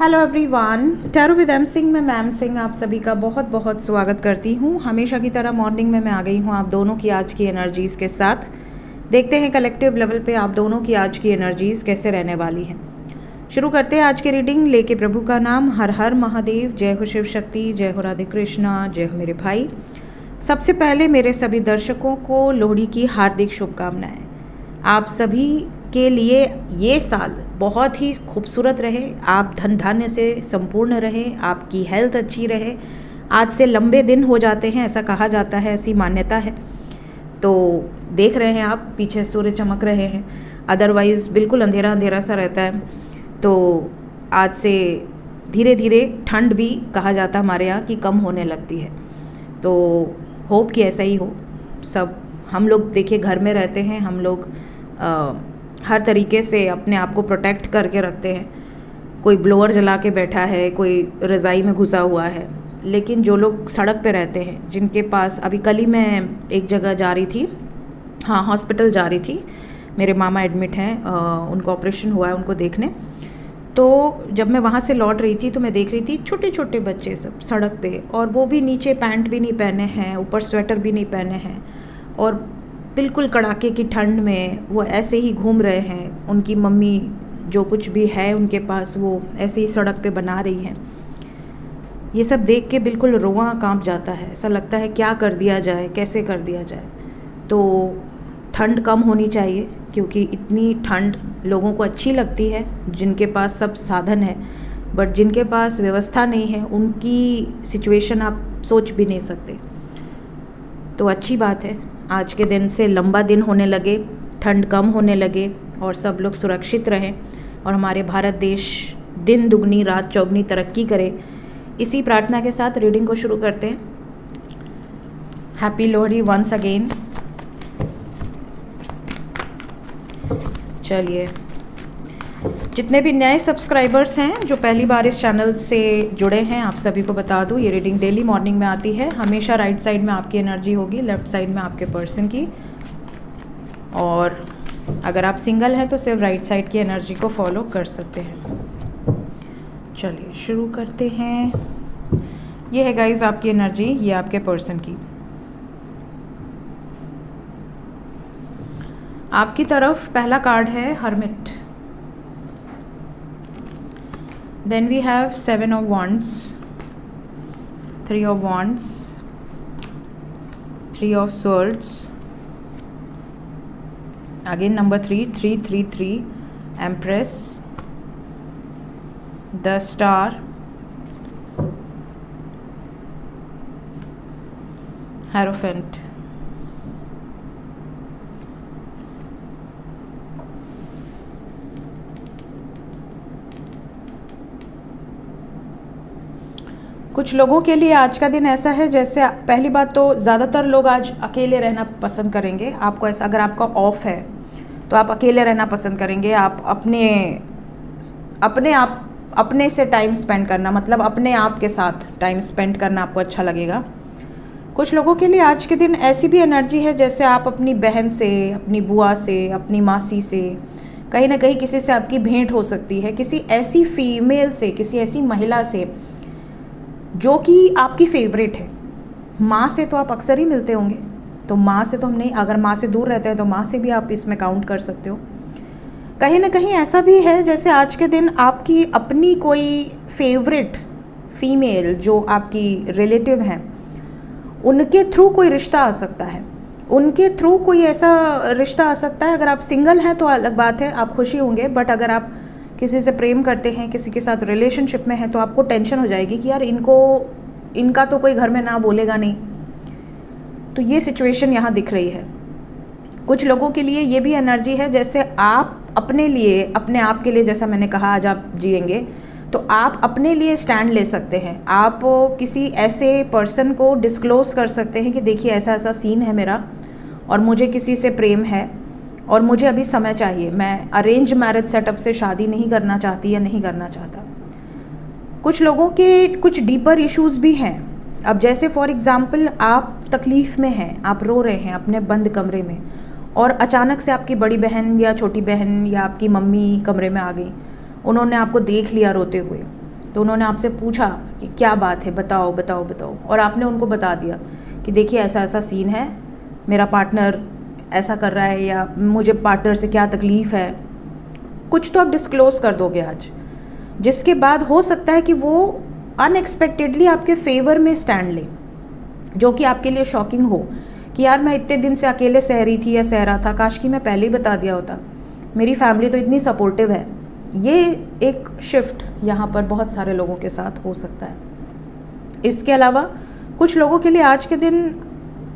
Hello everyone, tarot with M Singh में ma'am Singh आप सभी का बहुत बहुत स्वागत करती हूँ। हमेशा की तरह मॉर्निंग में मैं आ गई हूँ आप दोनों की आज की एनर्जीज़ के साथ। देखते हैं कलेक्टिव लेवल पे आप दोनों की आज की एनर्जीज़ कैसे रहने वाली हैं। शुरू करते हैं आज की रीडिंग लेके प्रभु का नाम। हर हर महादेव, जय हो शिव शक्ति, जय हो राधे कृष्णा, जय हो मेरे भाई। सबसे पहले मेरे सभी दर्शकों को लोहड़ी की हार्दिक शुभकामनाएँ। आप सभी के लिए ये साल बहुत ही खूबसूरत रहे, आप धन धान्य से संपूर्ण रहें, आपकी हेल्थ अच्छी रहे। आज से लंबे दिन हो जाते हैं ऐसा कहा जाता है, ऐसी मान्यता है। तो देख रहे हैं आप पीछे सूर्य चमक रहे हैं, अदरवाइज़ बिल्कुल अंधेरा अंधेरा सा रहता है। तो आज से धीरे धीरे ठंड भी कहा जाता है हमारे यहाँ कि कम होने लगती है। तो होप कि ऐसा ही हो। सब हम लोग देखिए घर में रहते हैं, हम लोग हर तरीके से अपने आप को प्रोटेक्ट करके रखते हैं। कोई ब्लोअर जला के बैठा है, कोई रज़ाई में घुसा हुआ है, लेकिन जो लोग सड़क पे रहते हैं, जिनके पास अभी कल ही मैं एक जगह जा रही थी, हाँ हॉस्पिटल जा रही थी, मेरे मामा एडमिट हैं, उनको ऑपरेशन हुआ है उनको देखने। तो जब मैं वहाँ से लौट रही थी तो मैं देख रही थी छोटे छोटे बच्चे सब सड़क पे, और वो भी नीचे पैंट भी नहीं पहने हैं, ऊपर स्वेटर भी नहीं पहने हैं, और बिल्कुल कड़ाके की ठंड में वो ऐसे ही घूम रहे हैं। उनकी मम्मी जो कुछ भी है उनके पास वो ऐसे ही सड़क पे बना रही हैं। ये सब देख के बिल्कुल रोआं कांप जाता है, ऐसा लगता है क्या कर दिया जाए, कैसे कर दिया जाए। तो ठंड कम होनी चाहिए, क्योंकि इतनी ठंड लोगों को अच्छी लगती है जिनके पास सब साधन है, बट जिनके पास व्यवस्था नहीं है उनकी सिचुएशन आप सोच भी नहीं सकते। तो अच्छी बात है आज के दिन से लंबा दिन होने लगे, ठंड कम होने लगे और सब लोग सुरक्षित रहें और हमारे भारत देश दिन दुगनी रात चौगनी तरक्की करे। इसी प्रार्थना के साथ रीडिंग को शुरू करते हैं। Happy Lohri once again. चलिए, जितने भी नए सब्सक्राइबर्स हैं जो पहली बार इस चैनल से जुड़े हैं, आप सभी को बता दूं ये रीडिंग डेली मॉर्निंग में आती है। हमेशा राइट साइड में आपकी एनर्जी होगी, लेफ्ट साइड में आपके पर्सन की, और अगर आप सिंगल हैं तो सिर्फ राइट साइड की एनर्जी को फॉलो कर सकते हैं। चलिए शुरू करते हैं। ये है गाइज आपकी एनर्जी, ये आपके पर्सन की। आपकी तरफ पहला कार्ड है hermit, then we have 7 of wands, 3 of wands, 3 of swords, again number 3, 3 3 3, empress, the star, hierophant। कुछ लोगों के लिए आज का दिन ऐसा है जैसे, पहली बात तो ज़्यादातर लोग आज अकेले रहना पसंद करेंगे। आपको ऐसा, अगर आपका ऑफ है तो आप अकेले रहना पसंद करेंगे। आप अपने से टाइम स्पेंड करना, मतलब अपने आप के साथ टाइम स्पेंड करना आपको अच्छा लगेगा। कुछ लोगों के लिए आज के दिन ऐसी भी एनर्जी है जैसे आप अपनी बहन से, अपनी बुआ से, अपनी मासी से, कहीं ना कहीं किसी से आपकी भेंट हो सकती है, किसी ऐसी फीमेल से, किसी ऐसी महिला से जो कि आपकी फेवरेट है। माँ से तो आप अक्सर ही मिलते होंगे, तो माँ से तो हम नहीं, अगर माँ से दूर रहते हैं तो माँ से भी आप इसमें काउंट कर सकते हो। कहीं ना कहीं ऐसा भी है जैसे आज के दिन आपकी अपनी कोई फेवरेट फीमेल जो आपकी रिलेटिव हैं, उनके थ्रू कोई रिश्ता आ सकता है, उनके थ्रू कोई ऐसा रिश्ता आ सकता है। अगर आप सिंगल हैं तो अलग बात है, आप खुशी होंगे, बट अगर आप किसी से प्रेम करते हैं, किसी के साथ रिलेशनशिप में है, तो आपको टेंशन हो जाएगी कि यार इनका तो कोई घर में ना बोलेगा नहीं। तो ये सिचुएशन यहाँ दिख रही है। कुछ लोगों के लिए ये भी एनर्जी है जैसे आप अपने लिए, अपने आप के लिए, जैसा मैंने कहा आज आप जिएंगे तो आप अपने लिए स्टैंड ले सकते हैं। आप किसी ऐसे पर्सन को डिस्क्लोज कर सकते हैं कि देखिए ऐसा ऐसा सीन है मेरा, और मुझे किसी से प्रेम है और मुझे अभी समय चाहिए, मैं अरेंज मैरिज सेटअप से शादी नहीं करना चाहती या नहीं करना चाहता। कुछ लोगों के कुछ डीपर इश्यूज भी हैं। अब जैसे फॉर एग्ज़ाम्पल आप तकलीफ़ में हैं, आप रो रहे हैं अपने बंद कमरे में, और अचानक से आपकी बड़ी बहन या छोटी बहन या आपकी मम्मी कमरे में आ गई, उन्होंने आपको देख लिया रोते हुए, तो उन्होंने आपसे पूछा कि क्या बात है, बताओ बताओ बताओ, और आपने उनको बता दिया कि देखिए ऐसा ऐसा सीन है, मेरा पार्टनर ऐसा कर रहा है, या मुझे पार्टनर से क्या तकलीफ़ है, कुछ तो आप डिस्क्लोज कर दोगे आज, जिसके बाद हो सकता है कि वो अनएक्सपेक्टेडली आपके फेवर में स्टैंड ले, जो कि आपके लिए शॉकिंग हो कि यार मैं इतने दिन से अकेले सह रही थी या सह रहा था, काश कि मैं पहले ही बता दिया होता, मेरी फैमिली तो इतनी सपोर्टिव है। ये एक शिफ्ट यहाँ पर बहुत सारे लोगों के साथ हो सकता है। इसके अलावा कुछ लोगों के लिए आज के दिन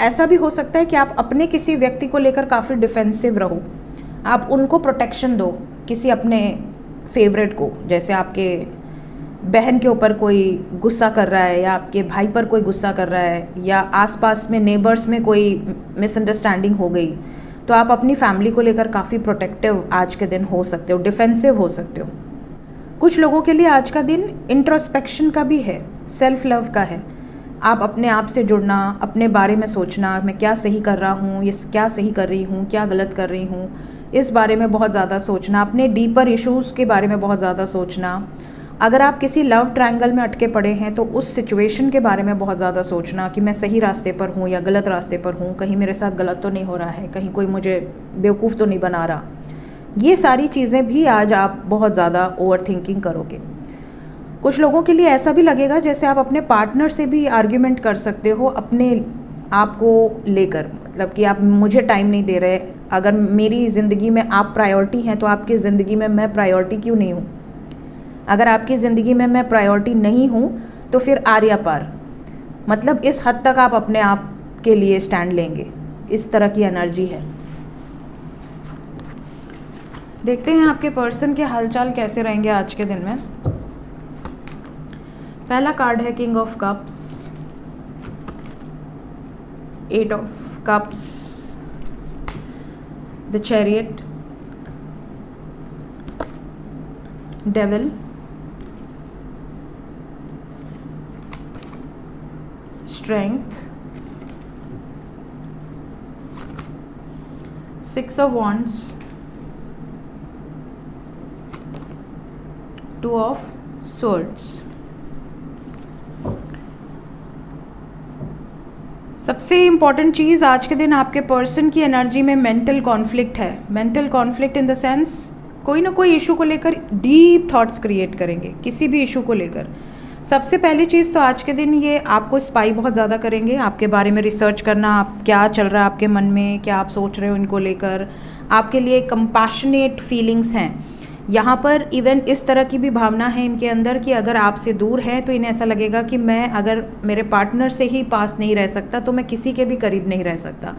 ऐसा भी हो सकता है कि आप अपने किसी व्यक्ति को लेकर काफ़ी डिफेंसिव रहो, आप उनको प्रोटेक्शन दो, किसी अपने फेवरेट को, जैसे आपके बहन के ऊपर कोई गुस्सा कर रहा है, या आपके भाई पर कोई गुस्सा कर रहा है, या आसपास में नेबर्स में कोई मिसअंडरस्टैंडिंग हो गई, तो आप अपनी फैमिली को लेकर काफ़ी प्रोटेक्टिव आज के दिन हो सकते हो, डिफेंसिव हो सकते हो। कुछ लोगों के लिए आज का दिन इंट्रोस्पेक्शन का भी है, सेल्फ लव का है। आप अपने आप से जुड़ना, अपने बारे में सोचना, मैं क्या सही कर रहा हूँ, ये क्या सही कर रही हूँ, क्या गलत कर रही हूँ, इस बारे में बहुत ज़्यादा सोचना, अपने डीपर इश्यूज़ के बारे में बहुत ज़्यादा सोचना। अगर आप किसी लव ट्रायंगल में अटके पड़े हैं तो उस सिचुएशन के बारे में बहुत ज़्यादा सोचना कि मैं सही रास्ते पर हूँ या गलत रास्ते पर हूँ, कहीं मेरे साथ गलत तो नहीं हो रहा है, कहीं कोई मुझे बेवकूफ़ तो नहीं बना रहा। ये सारी चीज़ें भी आज आप बहुत ज़्यादा ओवर थिंकिंग करोगे। कुछ लोगों के लिए ऐसा भी लगेगा जैसे आप अपने पार्टनर से भी आर्ग्यूमेंट कर सकते हो अपने आप को लेकर, मतलब कि आप मुझे टाइम नहीं दे रहे, अगर मेरी ज़िंदगी में आप प्रायोरिटी हैं तो आपकी ज़िंदगी में मैं प्रायोरिटी क्यों नहीं हूँ, अगर आपकी ज़िंदगी में मैं प्रायोरिटी नहीं हूँ तो फिर आर्या पार, मतलब इस हद तक आप अपने आप के लिए स्टैंड लेंगे। इस तरह की एनर्जी है। देखते हैं आपके पर्सन के हालचाल कैसे रहेंगे आज के दिन में। पहला कार्ड है king of cups, 8 of cups, the chariot, devil, strength, 6 of wands, 2 of swords। सबसे इम्पॉर्टेंट चीज़ आज के दिन आपके पर्सन की एनर्जी में मेंटल कॉन्फ्लिक्ट है। Mental conflict in the sense कोई ना कोई इशू को लेकर डीप थॉट्स क्रिएट करेंगे, किसी भी इशू को लेकर। सबसे पहली चीज़ तो आज के दिन ये आपको स्पाई बहुत ज़्यादा करेंगे, आपके बारे में रिसर्च करना, आप क्या चल रहा है आपके मन में, क्या आप सोच रहे हो इनको लेकर, आपके लिए कंपैशनेट फीलिंग्स हैं यहाँ पर। इवन इस तरह की भी भावना है इनके अंदर कि अगर आपसे दूर है तो इन्हें ऐसा लगेगा कि मैं अगर मेरे पार्टनर से ही पास नहीं रह सकता तो मैं किसी के भी करीब नहीं रह सकता।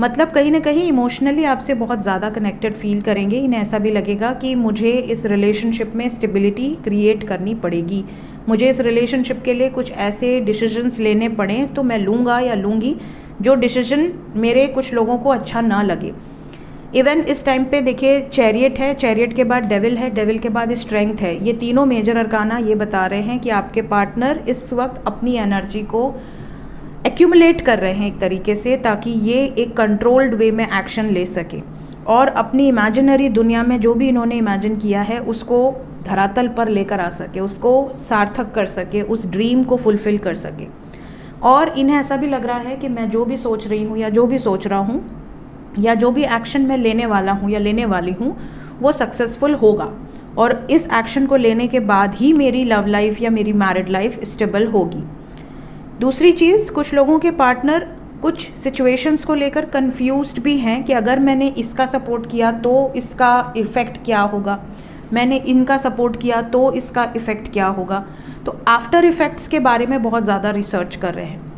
मतलब कहीं ना कहीं इमोशनली आपसे बहुत ज़्यादा कनेक्टेड फील करेंगे। इन्हें ऐसा भी लगेगा कि मुझे इस रिलेशनशिप में स्टेबिलिटी क्रिएट करनी पड़ेगी, मुझे इस रिलेशनशिप के लिए कुछ ऐसे डिसीजंस लेने पड़े तो मैं लूँगा या लूँगी जो डिसीजन मेरे कुछ लोगों को अच्छा ना लगे। इवन इस टाइम पे देखिए चैरियट है, चैरियट के बाद डेविल है, डेविल के बाद स्ट्रेंथ है। ये तीनों मेजर अरकाना ये बता रहे हैं कि आपके पार्टनर इस वक्त अपनी एनर्जी को एक्यूमुलेट कर रहे हैं एक तरीके से, ताकि ये एक कंट्रोल्ड वे में एक्शन ले सके और अपनी इमेजिनरी दुनिया में जो भी इन्होंने इमेजिन किया है उसको धरातल पर लेकर आ सके, उसको सार्थक कर सके, उस ड्रीम को फुलफ़िल कर सके। और इन्हें ऐसा भी लग रहा है कि मैं जो भी सोच रही हूँ या जो भी सोच रहा हूँ या जो भी एक्शन मैं लेने वाला हूँ या लेने वाली हूँ वो सक्सेसफुल होगा, और इस एक्शन को लेने के बाद ही मेरी लव लाइफ या मेरी मैरिड लाइफ स्टेबल होगी। दूसरी चीज़, कुछ लोगों के पार्टनर कुछ सिचुएशंस को लेकर कंफ्यूज्ड भी हैं कि अगर मैंने इसका सपोर्ट किया तो इसका इफ़ेक्ट क्या होगा, मैंने इनका सपोर्ट किया तो इसका इफ़ेक्ट क्या होगा। तो आफ्टर इफ़ेक्ट्स के बारे में बहुत ज़्यादा रिसर्च कर रहे हैं।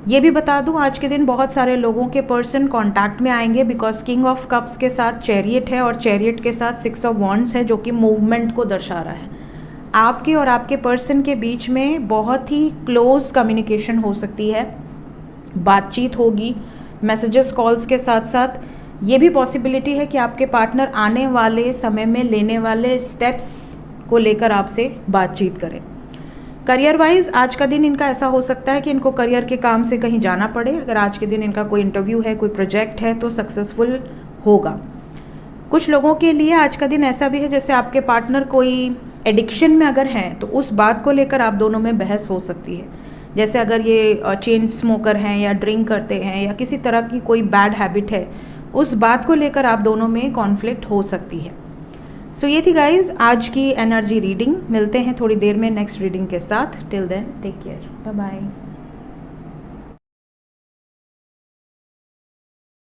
ये भी बता दूं आज के दिन बहुत सारे लोगों के पर्सन कांटेक्ट में आएंगे, बिकॉज किंग ऑफ कप्स के साथ चैरियट है और चैरियट के साथ 6 ऑफ वॉन्ड्स है जो कि मूवमेंट को दर्शा रहा है। आपके और आपके पर्सन के बीच में बहुत ही क्लोज कम्युनिकेशन हो सकती है, बातचीत होगी, मैसेजेस कॉल्स के साथ साथ ये भी पॉसिबिलिटी है कि आपके पार्टनर आने वाले समय में लेने वाले स्टेप्स को लेकर आपसे बातचीत करें। करियर वाइज आज का दिन इनका ऐसा हो सकता है कि इनको करियर के काम से कहीं जाना पड़े। अगर आज के दिन इनका कोई इंटरव्यू है, कोई प्रोजेक्ट है तो सक्सेसफुल होगा। कुछ लोगों के लिए आज का दिन ऐसा भी है जैसे आपके पार्टनर कोई एडिक्शन में अगर हैं तो उस बात को लेकर आप दोनों में बहस हो सकती है। जैसे अगर ये चेन स्मोकर हैं या ड्रिंक करते हैं या किसी तरह की कोई बैड हैबिट है, उस बात को लेकर आप दोनों में कॉन्फ्लिक्ट हो सकती है। सो ये थी गाइज आज की एनर्जी रीडिंग। मिलते हैं थोड़ी देर में नेक्स्ट रीडिंग के साथ। Till then take care, bye bye.